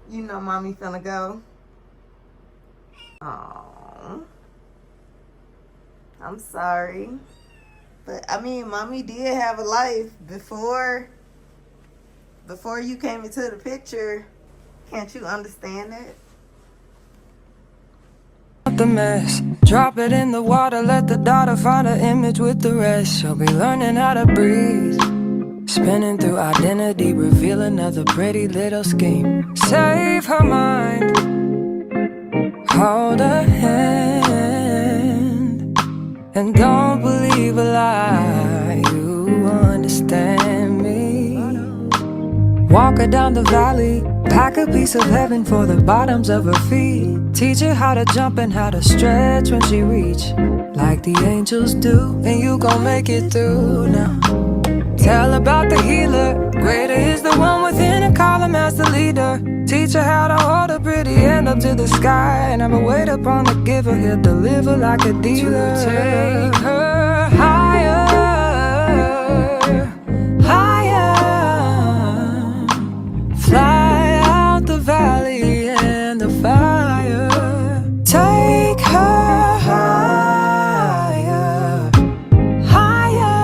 You know mommy finna go. Oh, I'm sorry. But I mean, mommy did have a life before you came into the picture. Can't you understand it? The mess, drop it in the water, let the daughter find her image with the rest. She'll be learning how to breathe, spinning through identity, reveal another pretty little scheme. Save her mind, hold her hand, and don't believe a lie. You understand me. Walk her down the valley, pack a piece of heaven for the bottoms of her feet. Teach her how to jump and how to stretch when she reach, like the angels do, and you gon' make it through now. Tell about the healer, greater is the one within her, call him as the leader. Teach her how to hold a pretty hand up to the sky, and never wait upon the giver, he'll deliver like a dealer. To take her higher, higher, fly out the valley and the fire. Take her higher, higher,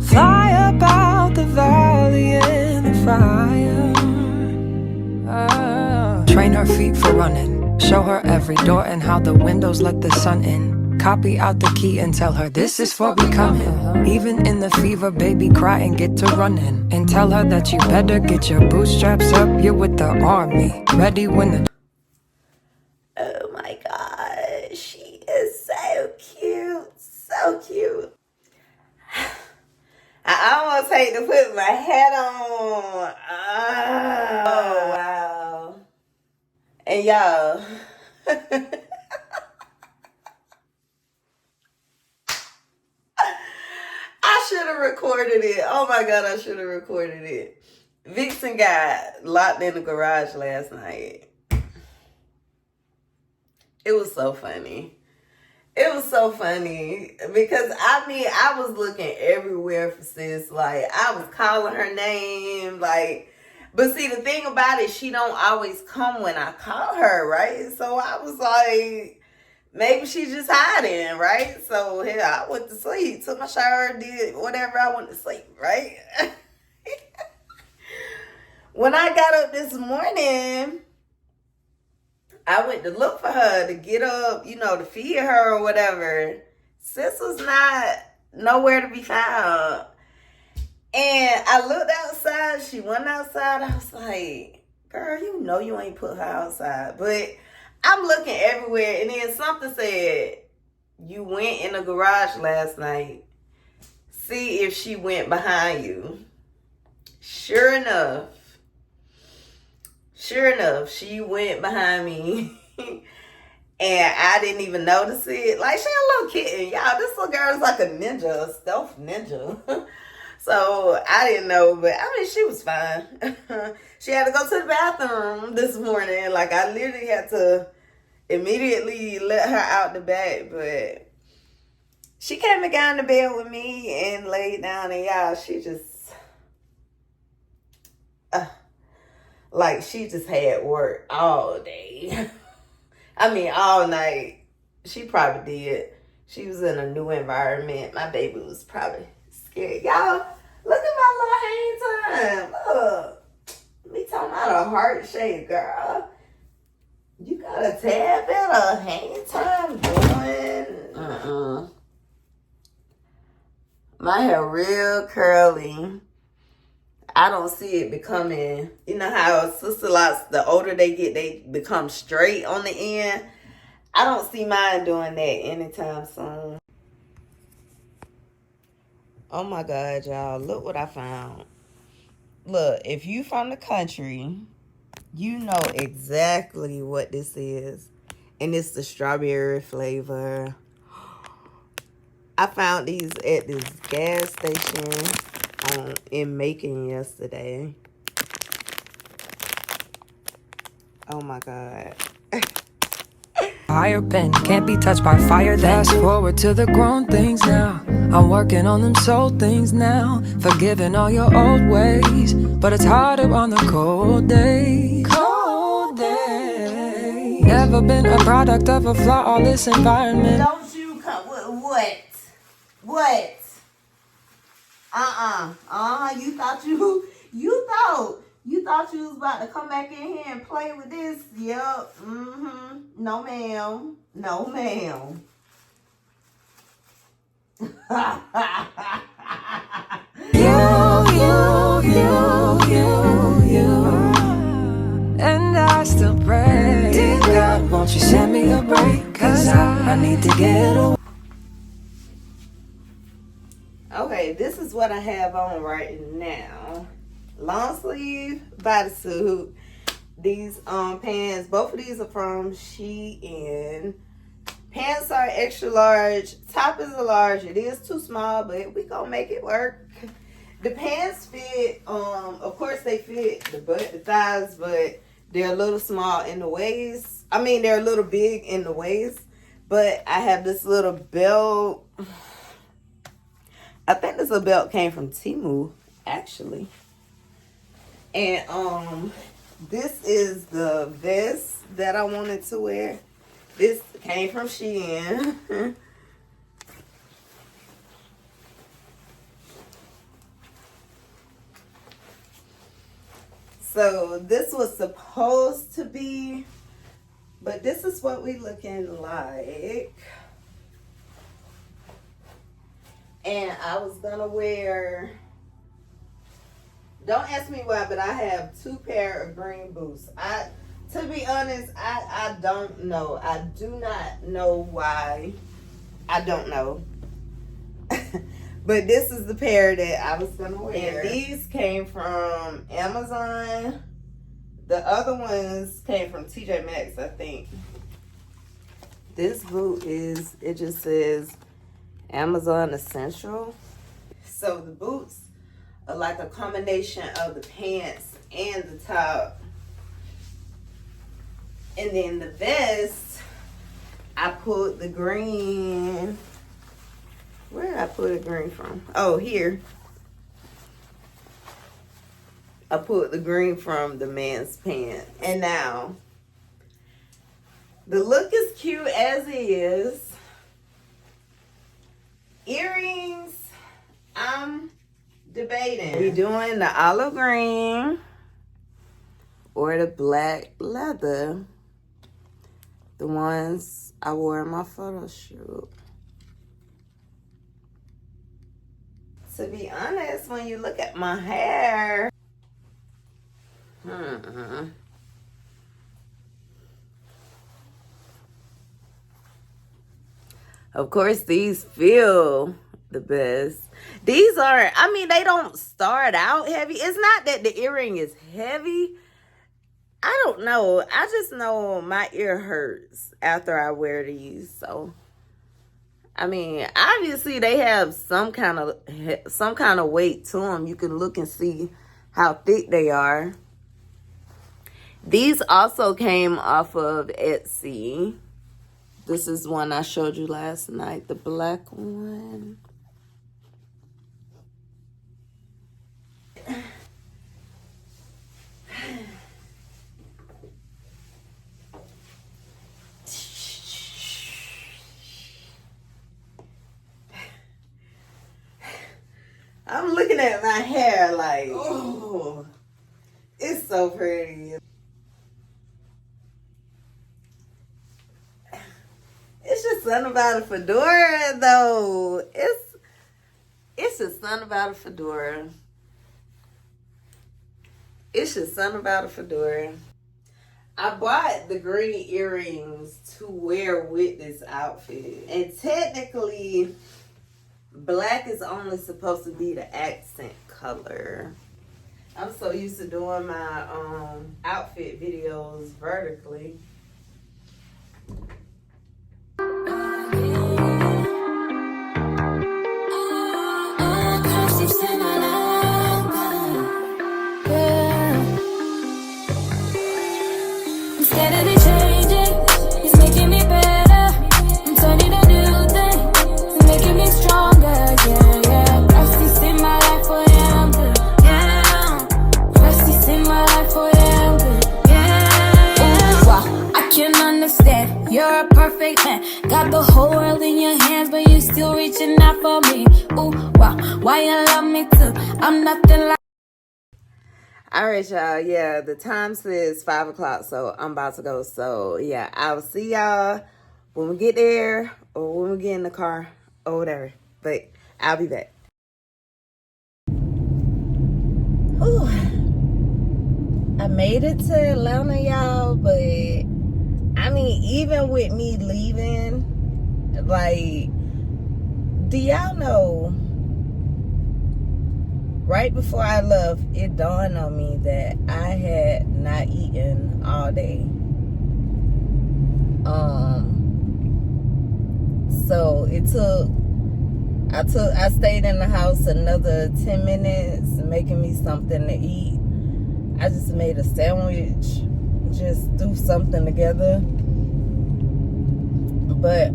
fly up out the valley and the fire. Train her feet for running, show her every door and how the windows let the sun in. Copy out the key and tell her this is for becoming. Even in the fever, baby, cry and get to running. And tell her that you better get your bootstraps up, you're with the army, ready when the... Oh my God, she is so cute, so cute. I almost hate to put my hat on. Oh, wow. And y'all, I should have recorded it. Oh my God, I should have recorded it. Vixen got locked in the garage last night. It was so funny. It was so funny because I was looking everywhere for sis. Like, I was calling her name. Like, but see, the thing about it, she don't always come when I call her, right? So I was like, maybe she's just hiding, right? So hell, I went to sleep, took my shower, did whatever I went to sleep, right? When I got up this morning, I went to look for her to get up, to feed her or whatever. Sis was not nowhere to be found. And I looked outside. She went outside. I was like, girl, you ain't put her outside. But I'm looking everywhere. And then something said, you went in the garage last night. See if she went behind you. Sure enough, she went behind me. And I didn't even notice it. Like, she a little kitten. Y'all, this little girl is like a ninja, a stealth ninja. So I didn't know, but I mean, she was fine. She had to go to the bathroom this morning. Like, I literally had to immediately let her out the back. But she came and got in the bed with me and laid down. And y'all, she just... like, she just had work all day. I mean, all night. She probably did. She was in a new environment. My baby was probably scared. Y'all, look at my little hang time. Look. Me talking about a heart shape, girl. You got a tad bit of hang time going. My hair real curly. I don't see it becoming, you know how sister lots, the older they get, they become straight on the end. I don't see mine doing that anytime soon. Oh my God, y'all, look what I found. Look, if you from the country, you know exactly what this is. And it's the strawberry flavor. I found these at this gas station in Macon yesterday. Oh my God. higher pen, can't be touched by fire. Fast forward to the grown things now. I'm working on them soul things now, forgiving all your old ways, but it's harder on the cold days. Cold days. Never been a product of a flawless environment. Don't you come with what? What? You thought you was about to come back in here and play with this? Yep. No, ma'am. No, ma'am. You. And I still pray, dear God, won't you send me a break? Cause I need to get away. Okay, this is what I have on right now. Long sleeve bodysuit. These pants, both of these are from Shein. Pants are extra large. Top is a large. It is too small, but we gonna make it work. The pants fit, of course they fit the butt, the thighs, but they're a little small in the waist. I mean, they're a little big in the waist, but I have this little belt. I think this little belt came from Temu, actually. And this is the vest that I wanted to wear. This came from Shein. So this was supposed to be, but this is what we looking like. And I was gonna wear, don't ask me why, but I have 2 pair of green boots. To be honest, I don't know. I do not know why. I don't know. But this is the pair that I was gonna wear. And these came from Amazon. The other ones came from TJ Maxx, I think. This boot is, it just says Amazon Essential. So the boots are like a combination of the pants and the top. And then the vest, I pulled the green. Where did I pull the green from? Oh, here. I pulled the green from the man's pants. And now, the look is cute as is. Earrings, I'm debating. We doing the olive green or the black leather. The ones I wore in my photo shoot. To be honest, when you look at my hair, of course, these feel the best. These aren't, I mean, they don't start out heavy. It's not that the earring is heavy. I don't know. I just know my ear hurts after I wear these. So, I mean, obviously they have some kind of weight to them. You can look and see how thick they are. These also came off of Etsy. This is one I showed you last night, the black one. I'm looking at my hair like, oh, it's so pretty. It's just something about a fedora, though. It's just something about a fedora. It's just something about a fedora. I bought the green earrings to wear with this outfit. And technically, black is only supposed to be the accent color. I'm so used to doing my outfit videos vertically. Steadily changing, it's making me better. the whole world in your hands, but you still reaching out for me. Ooh, wow, why you love me too? I'm nothing like. All right, y'all. Yeah, the time says 5 o'clock, so I'm about to go. So, yeah, I'll see y'all when we get there or when we get in the car or whatever. But I'll be back. Ooh. I made it to Atlanta, y'all, but I mean, even with me leaving, like, do y'all know, right before I left, it dawned on me that I had not eaten all day. So I stayed in the house another 10 minutes, making me something to eat. I just made a sandwich, just threw something together. But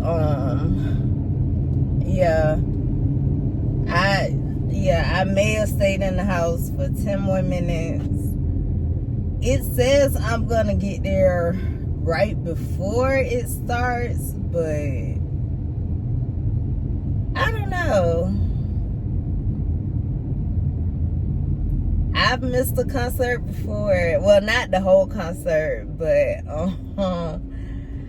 I may have stayed in the house for 10 more minutes. It says I'm gonna get there right before it starts, but I don't know. I've missed a concert before. Well, not the whole concert, but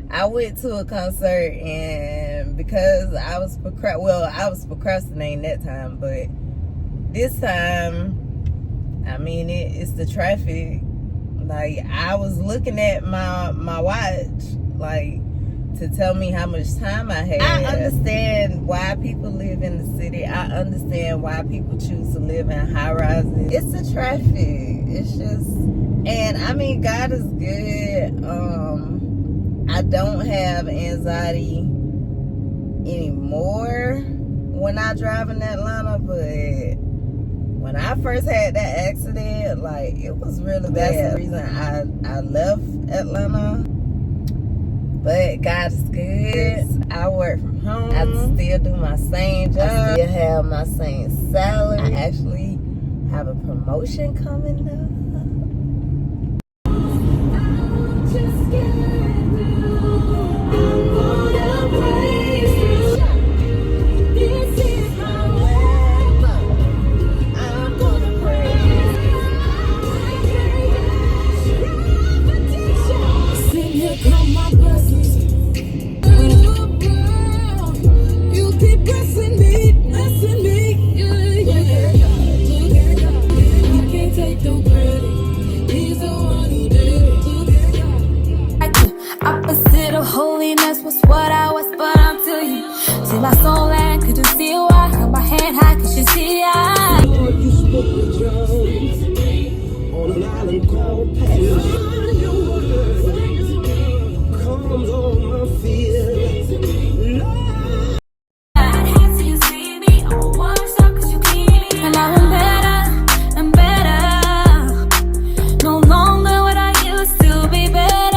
I went to a concert, and because I was procrastinating that time, but this time, I mean, it's the traffic. Like, I was looking at my watch, like, to tell me how much time I had. I understand why people live in the city. I understand why people choose to live in high rises. It's the traffic. It's just, and I mean, God is good. I don't have anxiety anymore when I drive in Atlanta, but when I first had that accident, like, it was really bad. That's the reason I left Atlanta. But God is good. I work from home. I still do my same job. I still have my same salary. I actually have a promotion coming up. Holiness was what I was, but until you see my soul and could you see why? Held my hand high, could you see I? Lord, you spoke with drums on an island called Patmos. Your word comes on my fear. Lord, I had to you see me on one stop, could you keep me? And now I'm better and better. No longer what I used to be better.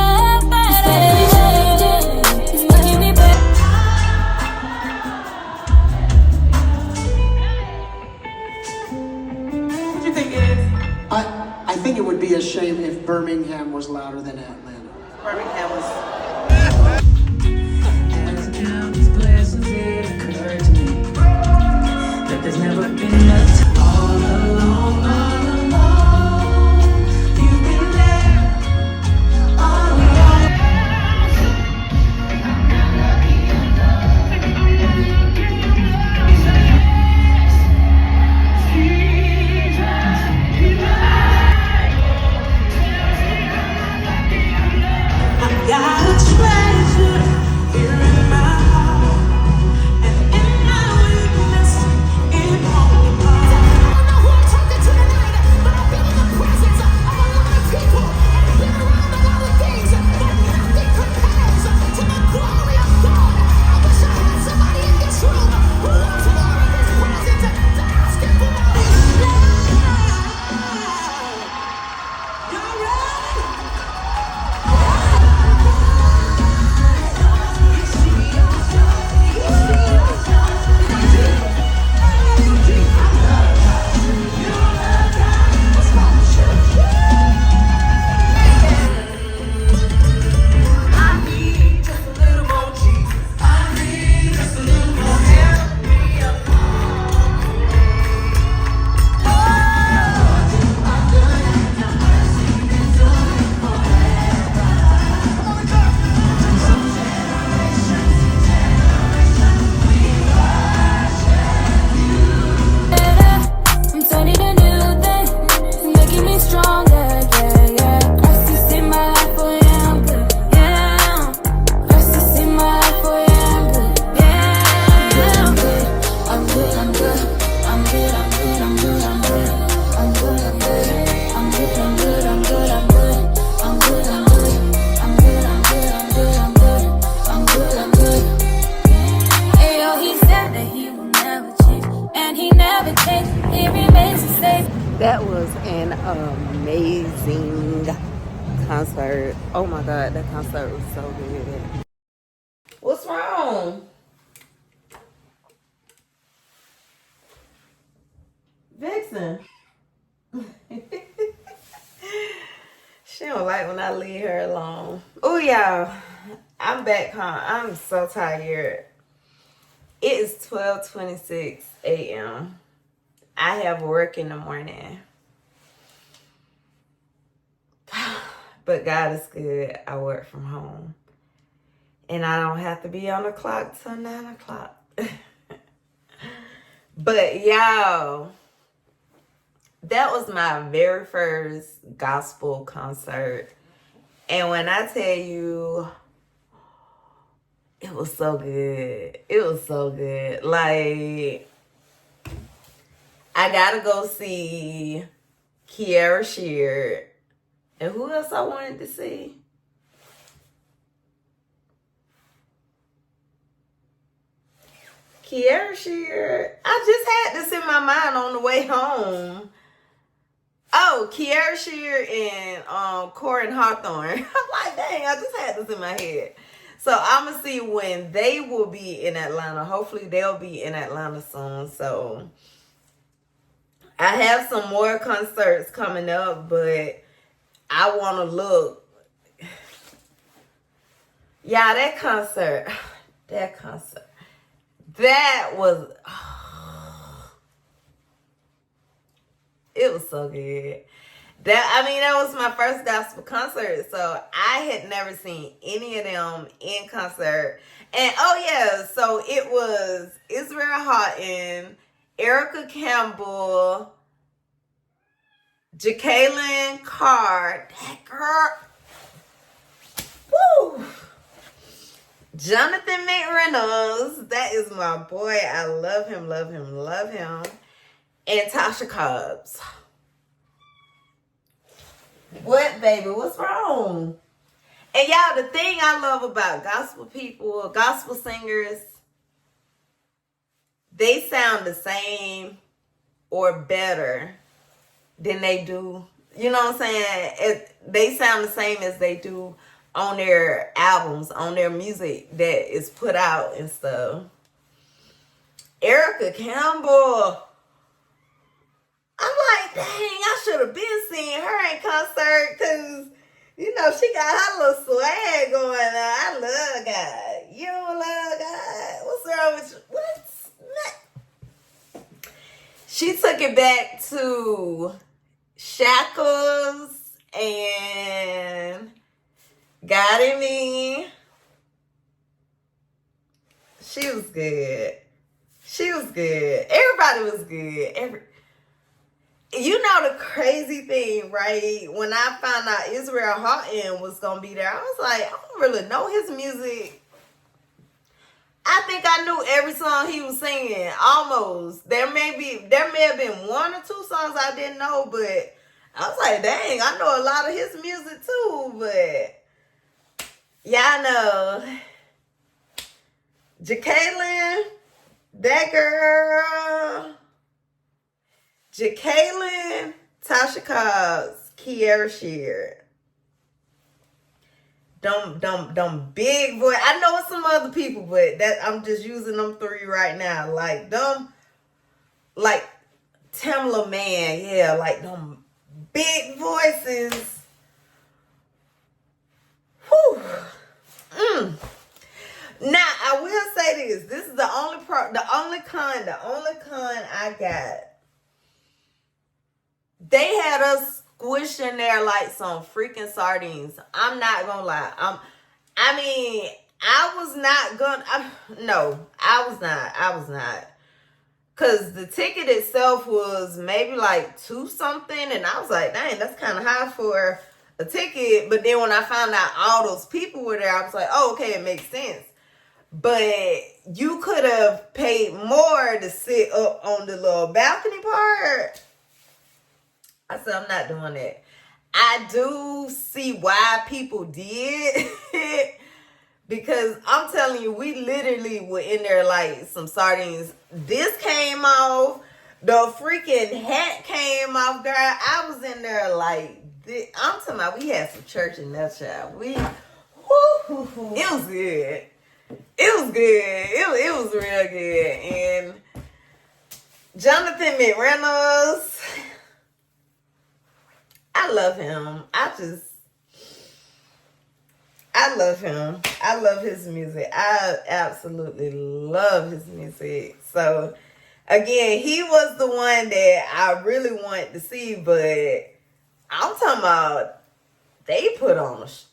I think it would be a shame if Birmingham was louder than Atlanta. Birmingham was. As I count these blessings, it occurred to me that there's never been enough time. All along, you've been there. All along. Got a treasure here in my heart, and in my weakness, it won't depart. That was an amazing concert. Oh my God, that concert was so good. What's wrong? Vixen. She don't like when I leave her alone. Oh, y'all. I'm back home. I'm so tired. It is 12:26 a.m. I have work in the morning. But God is good. I work from home. And I don't have to be on the clock till 9 o'clock. But y'all, that was my very first gospel concert. And when I tell you, it was so good. It was so good. Like, I gotta go see Kiara Sheard. And who else I wanted to see? Kiara Sheard. I just had this in my mind on the way home. Oh, Kiara Sheard and Corin Hawthorne. I'm like, dang, I just had this in my head. So I'm going to see when they will be in Atlanta. Hopefully they'll be in Atlanta soon. So I have some more concerts coming up, but I want to look. Yeah, that concert. That was, it was so good. That was my first gospel concert, so I had never seen any of them in concert. And oh yeah, so it was Israel Houghton, Erica Campbell, Jacqueline Carr, that girl, woo! Jonathan McReynolds, that is my boy. I love him, love him, love him. And Tasha Cobbs. What, baby? What's wrong? And y'all, the thing I love about gospel people, gospel singers, they sound the same or better than they do. You know what I'm saying? They sound the same as they do on their albums, on their music that is put out and stuff. Erica Campbell. I'm like, dang, I should have been seeing her in concert because, you know, she got her little swag going on. I love God. You don't love God? What's wrong with you? What? She took it back to Shackles and God in Me. She was good. She was good. Everybody was good. You know the crazy thing, right? When I found out Israel Houghton was going to be there, I was like, I don't really know his music. I think I knew every song he was singing, almost. There may have been one or two songs I didn't know, but I was like, dang, I know a lot of his music too, but y'all know. Jacqueline, that girl. Jacqueline, Tasha Cobbs, Kiara Sheard. Them big boy. I know it's some other people, but that I'm just using them three right now. Like them, like Tamla Man, yeah, like them big voices. Whew. Now I will say this. This is the only con I got. They had us squished in there like some freaking sardines. I'm not gonna lie. I was not. Cause the ticket itself was maybe like $2 something, and I was like, dang, that's kind of high for a ticket. But then when I found out all those people were there, I was like, oh, okay, it makes sense. But you could have paid more to sit up on the little balcony part. I said, I'm not doing that. I do see why people did it. Because I'm telling you, we literally were in there like some sardines. This came off. The freaking hat came came off, girl. I was in there like, I'm talking about we had some church in that child. It was good. It was good. It was real good. And Jonathan McReynolds, I love him. I love him. I love his music. I absolutely love his music. So, again, he was the one that I really wanted to see, but I'm talking about they put on a show.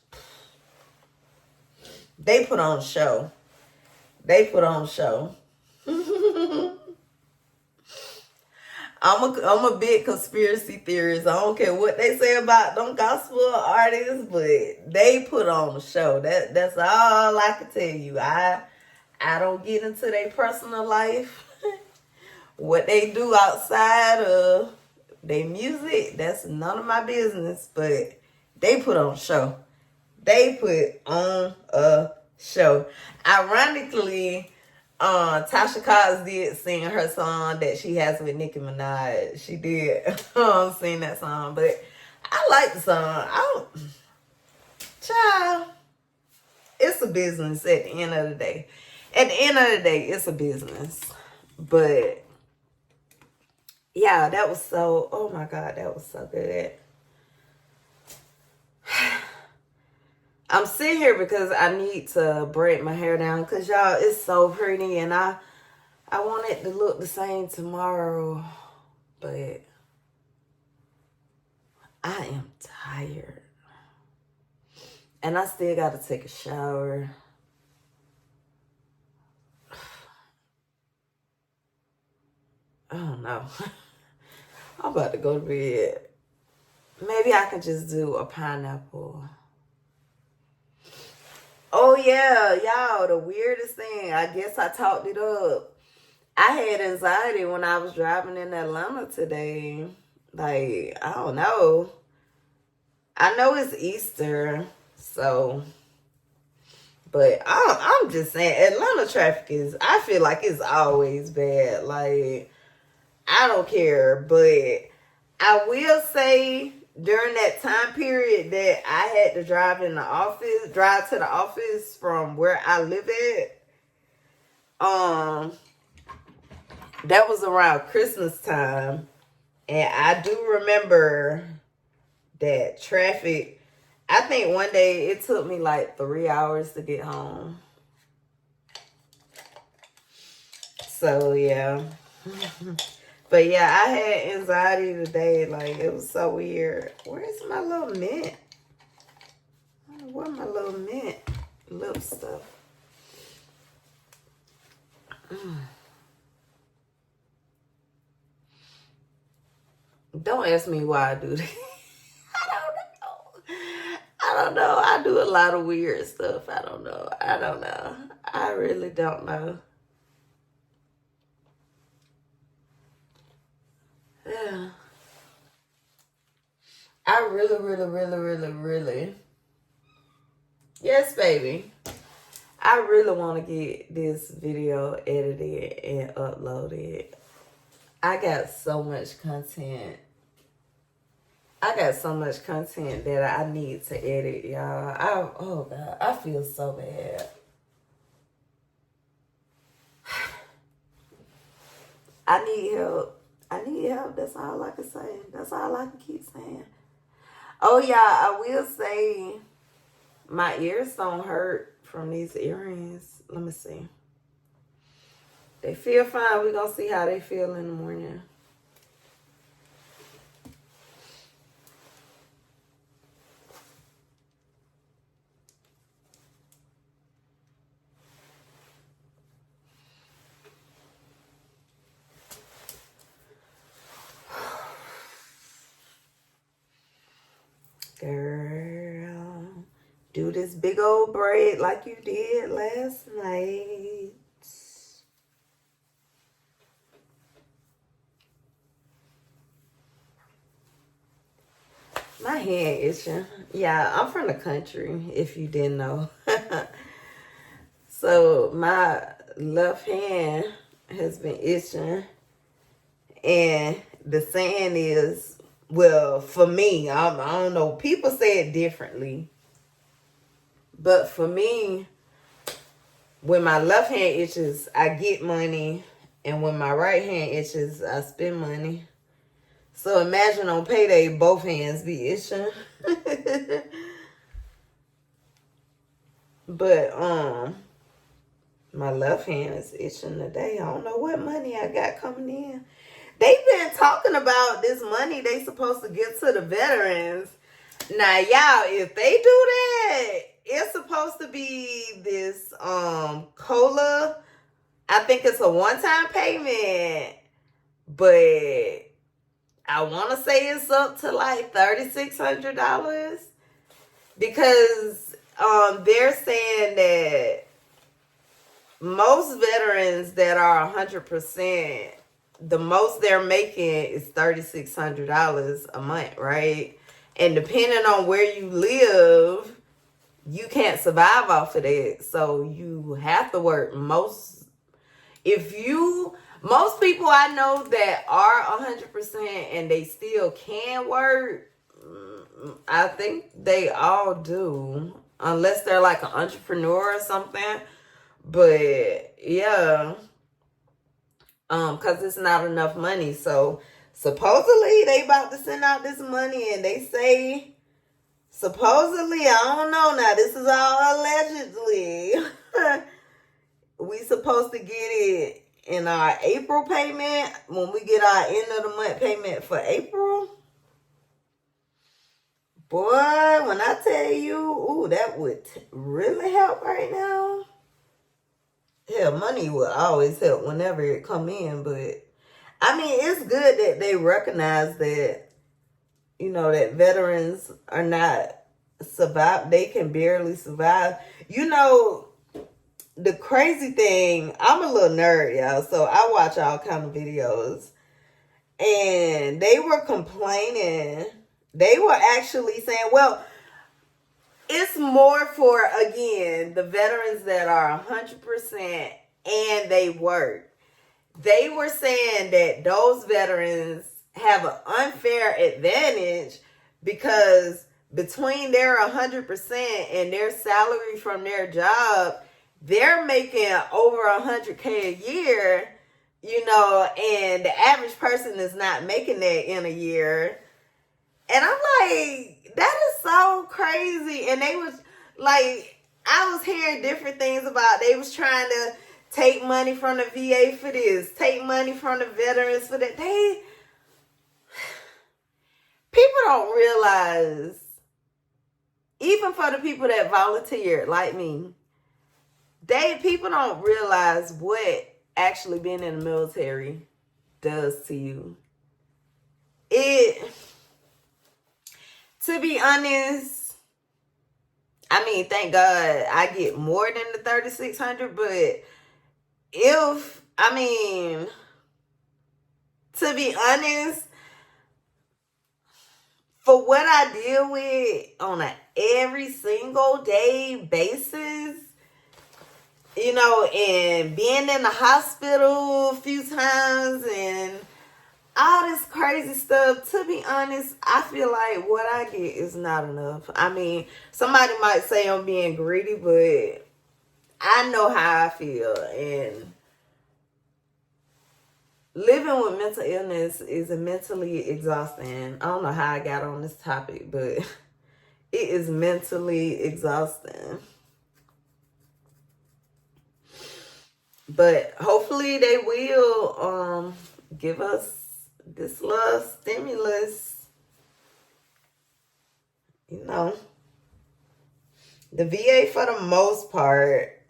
They put on a show. I'm a big conspiracy theorist. I don't care what they say about them gospel artists, but they put on a show. That's all I can tell you. I don't get into their personal life. What they do outside of their music, that's none of my business. But they put on a show. They put on a show. Ironically, Tasha Cobbs did sing her song that she has with Nicki Minaj. She did sing that song, but I like the song. Child, it's a business at the end of the day. At the end of the day, it's a business. But yeah, that was so, oh my God, that was so good. I'm sitting here because I need to braid my hair down because, y'all, it's so pretty and I want it to look the same tomorrow, but I am tired and I still got to take a shower. I don't know. I'm about to go to bed. Maybe I can just do a pineapple. Oh, yeah, y'all, the weirdest thing, I guess I talked it up. I had anxiety when I was driving in Atlanta today. Like, I don't know. I know it's Easter, so, but I'm just saying, Atlanta traffic I feel like it's always bad. Like, I don't care, but I will say, during that time period that I had to drive to the office from where I live at, that was around Christmas time. And I do remember that traffic. I think one day it took me like 3 hours to get home. So, yeah. But yeah, I had anxiety today. Like, it was so weird. Where's my little mint? I don't know where my little mint lip stuff. Don't ask me why I do that. I don't know. I do a lot of weird stuff. I don't know. I really don't know. Yeah. I really. Yes, baby. I really want to get this video edited and uploaded. I got so much content. That I need to edit, y'all. Oh, God. I feel so bad. I need help. That's all I can say. That's all I can keep saying. Oh, yeah, I will say my ears don't hurt from these earrings. Let me see. They feel fine. We're going to see how they feel in the morning. Girl, do this big old braid like you did last night. My hand itching. Yeah, I'm from the country, if you didn't know. So my left hand has been itching. And the saying is, well, for me, I don't know. People say it differently. But for me, when my left hand itches, I get money. And when my right hand itches, I spend money. So imagine on payday, both hands be itching. But my left hand is itching today. I don't know what money I got coming in. They've been talking about this money they supposed to give to the veterans. Now, y'all, if they do that, it's supposed to be this COLA. I think it's a one-time payment, but I want to say it's up to like $3,600 because they're saying that most veterans that are 100%, the most they're making is $3,600 a month, right? And depending on where you live, you can't survive off of that. So you have to work most people I know that are 100% and they still can work, I think they all do. Unless they're like an entrepreneur or something. But yeah. Because it's not enough money. So supposedly they about to send out this money and they say supposedly, I don't know now, this is all allegedly. We supposed to get it in our April payment when we get our end of the month payment for April. Boy, when I tell you, that would really help right now. Hell, money will always help whenever it come in, but I mean, it's good that they recognize that, that veterans are not survive. They can barely survive. The crazy thing, I'm a little nerd, y'all, so I watch all kind of videos. And they were complaining. They were actually saying, well, it's more for, again, the veterans that are 100% and they work. They were saying that those veterans have an unfair advantage because between their 100% and their salary from their job, they're making over $100K a year, and the average person is not making that in a year. And I'm like, that is so crazy. And they was like, I was hearing different things about, they was trying to take money from the VA for this, take money from the veterans for that. People don't realize, even for the people that volunteered like me, people don't realize what actually being in the military does to you. To be honest, I mean, thank God I get more than the $3,600, but to be honest, for what I deal with on an every single day basis, and being in the hospital a few times and all this crazy stuff, to be honest, I feel like what I get is not enough. I mean, somebody might say I'm being greedy, but I know how I feel. And living with mental illness is mentally exhausting. I don't know how I got on this topic, but it is mentally exhausting. But hopefully they will give us this little stimulus. The VA, for the most part,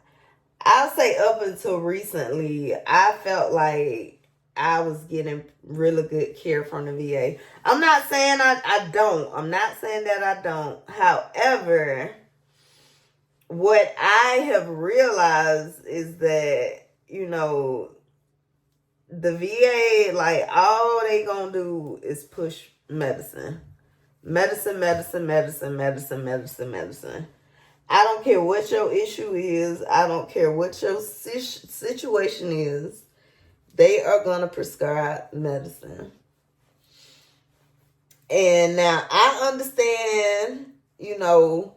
I'll say up until recently, I felt like I was getting really good care from the VA. I'm not saying I don't. I'm not saying that I don't. However, what I have realized is that, the VA, like, all they gonna do is push medicine. Medicine. I don't care what your issue is. I don't care what your situation is. They are gonna prescribe medicine. And now I understand, you know,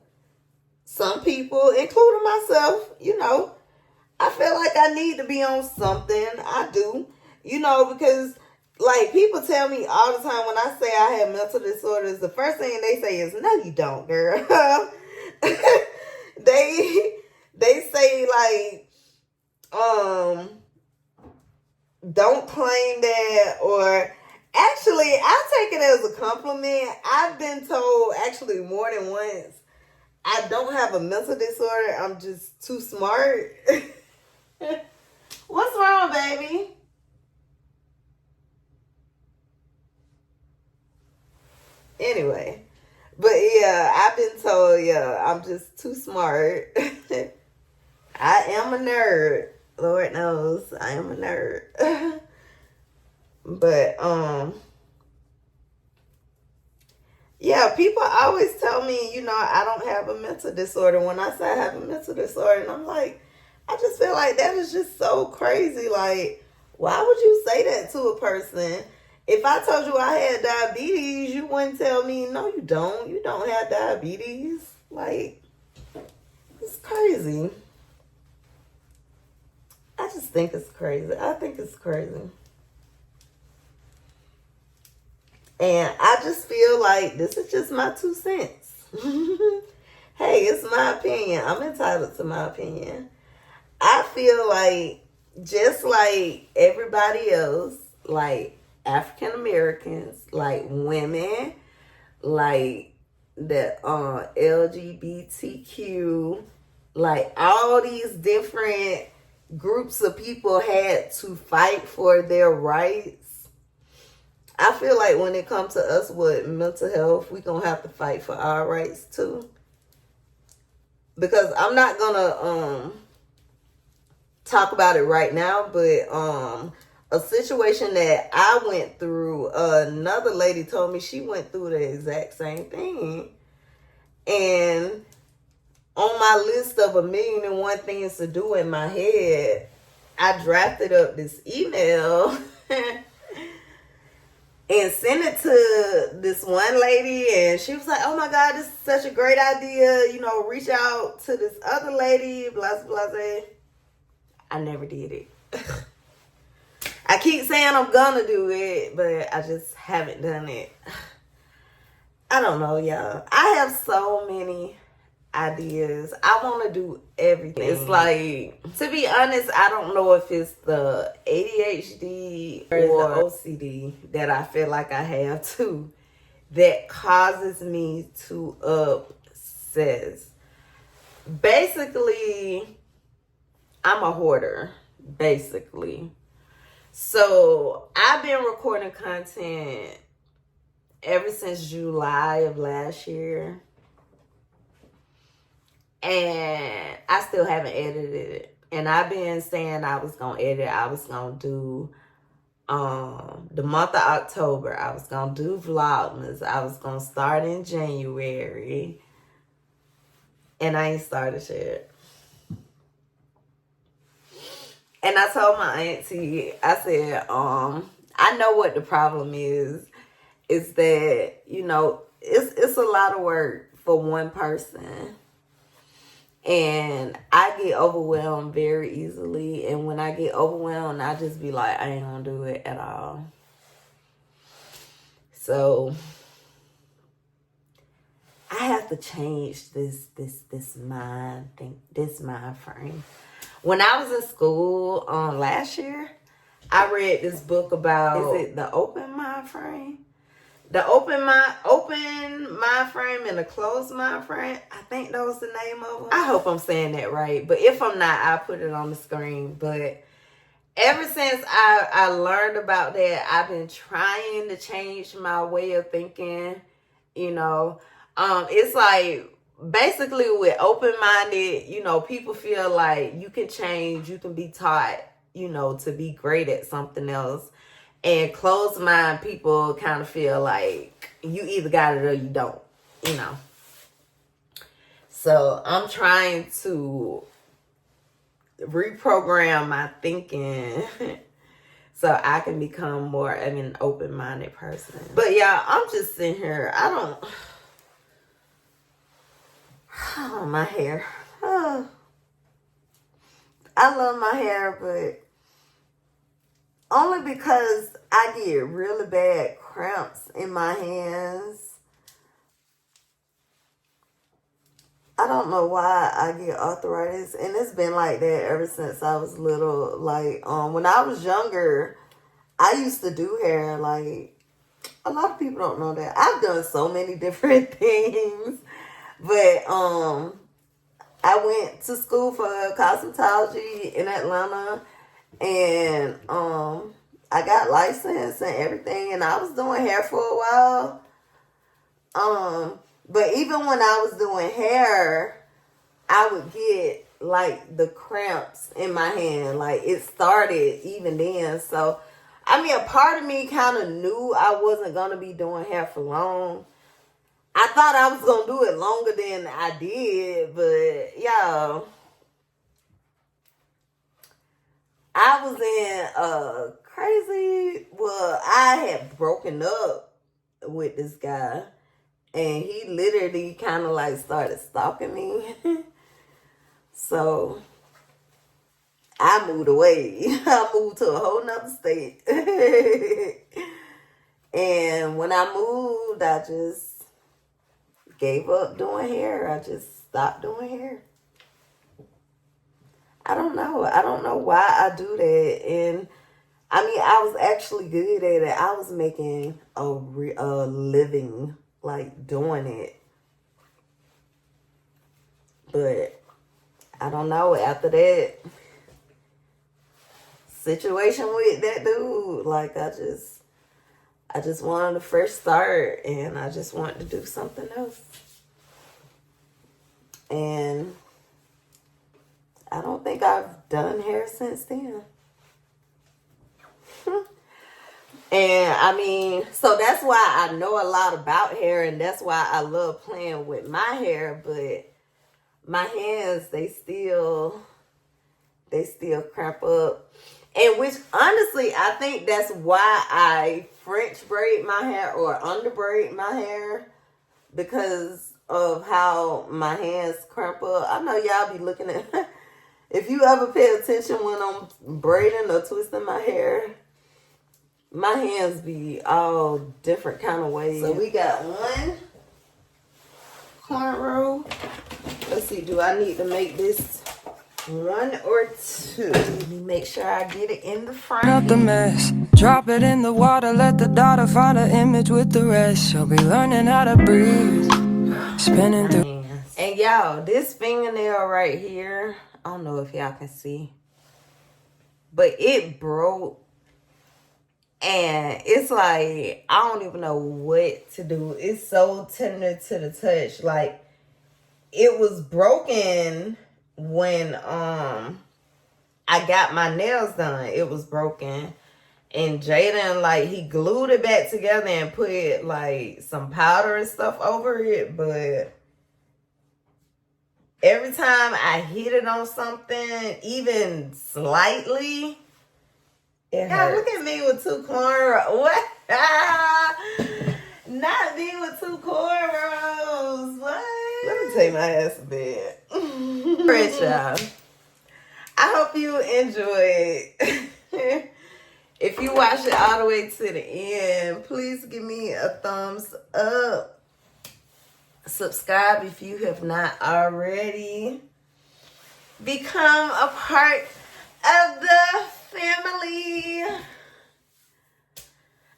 some people, including myself, you know, I feel like I need to be on something. I do, you know, because like people tell me all the time when I say I have mental disorders, the first thing they say is, "No, you don't, girl." they say like, don't claim that, or actually, I take it as a compliment. I've been told actually more than once, I don't have a mental disorder. I'm just too smart. What's wrong, baby? Anyway, but yeah, I've been told, yeah, I'm just too smart. I am a nerd. Lord knows I am a nerd. But yeah, people always tell me, you know, I don't have a mental disorder. When I say I have a mental disorder, and I'm like, I just feel like that is just so crazy. Like, why would you say that to a person? If I told you I had diabetes, you wouldn't tell me, no, you don't. You don't have diabetes. Like, it's crazy. I just think it's crazy. I think it's crazy. And I just feel like this is just my 2 cents. Hey, it's my opinion. I'm entitled to my opinion. I feel like just like everybody else, like African Americans, like women, like the LGBTQ, like all these different groups of people had to fight for their rights. I feel like when it comes to us with mental health, we're going to have to fight for our rights too. Because I'm not going to talk about it right now, but a situation that I went through, another lady told me she went through the exact same thing. And on my list of 1,000,001 things to do in my head, I drafted up this email and sent it to this one lady, and she was like, "Oh my God, this is such a great idea. You know, reach out to this other lady, blah, blah, blah." I never did it. I keep saying I'm gonna do it, but I just haven't done it. I don't know, y'all. I have so many ideas. I want to do everything. It's like, to be honest, I don't know if it's the ADHD or the OCD that I feel like I have too that causes me to obsess. Basically, I'm a hoarder, basically. So I've been recording content ever since July of last year. And I still haven't edited it. And I've been saying I was going to edit. I was going to do the month of October. I was going to do Vlogmas. I was going to start in January. And I ain't started yet. And I told my auntie, I said, I know what the problem is that, you know, it's a lot of work for one person. And I get overwhelmed very easily. And when I get overwhelmed, I just be like, I ain't gonna do it at all. So I have to change this mind frame. When I was in school last year, I read this book about, is it the open mind frame? The open mind frame and the closed mind frame. I think that was the name of them. I hope I'm saying that right. But if I'm not, I'll put it on the screen. But ever since I learned about that, I've been trying to change my way of thinking. You know, it's like basically with open-minded, you know, people feel like you can change, you can be taught, you know, to be great at something else. And closed mind people kind of feel like you either got it or you don't, you know. So I'm trying to reprogram my thinking so I can become more of an open-minded person. But y'all, I'm just sitting here. Oh, my hair. Oh. I love my hair, but only because I get really bad cramps in my hands. I don't know why I get arthritis, and it's been like that ever since I was little. Like, when I was younger, I used to do hair. Like, a lot of people don't know that. I've done so many different things, but I went to school for cosmetology in Atlanta, and I got licensed and everything, and I was doing hair for a while. But even when I was doing hair, I would get like the cramps in my hand. Like, it started even then. So, I mean, a part of me kind of knew I wasn't going to be doing hair for long. I thought I was going to do it longer than I did. But, y'all, I was in I had broken up with this guy. And he literally kind of like started stalking me. So I moved away. I moved to a whole nother state. And when I moved, I just gave up doing hair. I just stopped doing hair. I don't know. I don't know why I do that. And I mean, I was actually good at it. I was making a living, like, doing it. But I don't know, after that situation with that dude, like, I just wanted a fresh start, and I just wanted to do something else. And I don't think I've done hair since then. And I mean, so that's why I know a lot about hair, and that's why I love playing with my hair, but my hands, they still cramp up. And which, honestly, I think that's why I French braid my hair or under braid my hair, because of how my hands cramp up. I know y'all be looking at, if you ever pay attention when I'm braiding or twisting my hair, my hands be all different kind of ways. So we got one cornrow. Let's see, do I need to make this one or two? Let me make sure I get it in the front. Up the mess, drop it in the water, let the daughter find an image with the rest. She'll be learning how to breathe, spinning through. And y'all, this fingernail right here, I don't know if y'all can see, but it broke. And it's like, I don't even know what to do. It's so tender to the touch. Like, it was broken when I got my nails done. It was broken. And Jaden, like, he glued it back together and put, like, some powder and stuff over it. But every time I hit it on something, even slightly, it hurts. Yeah, look at me with two cornrows. What? Not me with two cornrows. What? Let me take my ass to bed. Alright, y'all. I hope you enjoyed. If you watch it all the way to the end, please give me a thumbs up. Subscribe if you have not already. Become a part of the family.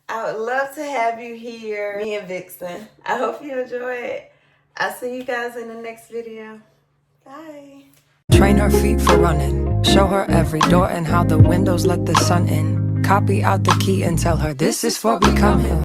I would love to have you here. Me and Vixen. I hope you enjoy it. I'll see you guys in the next video. Bye. Train her feet for running. Show her every door and how the windows let the sun in. Copy out the key and tell her this is for becoming.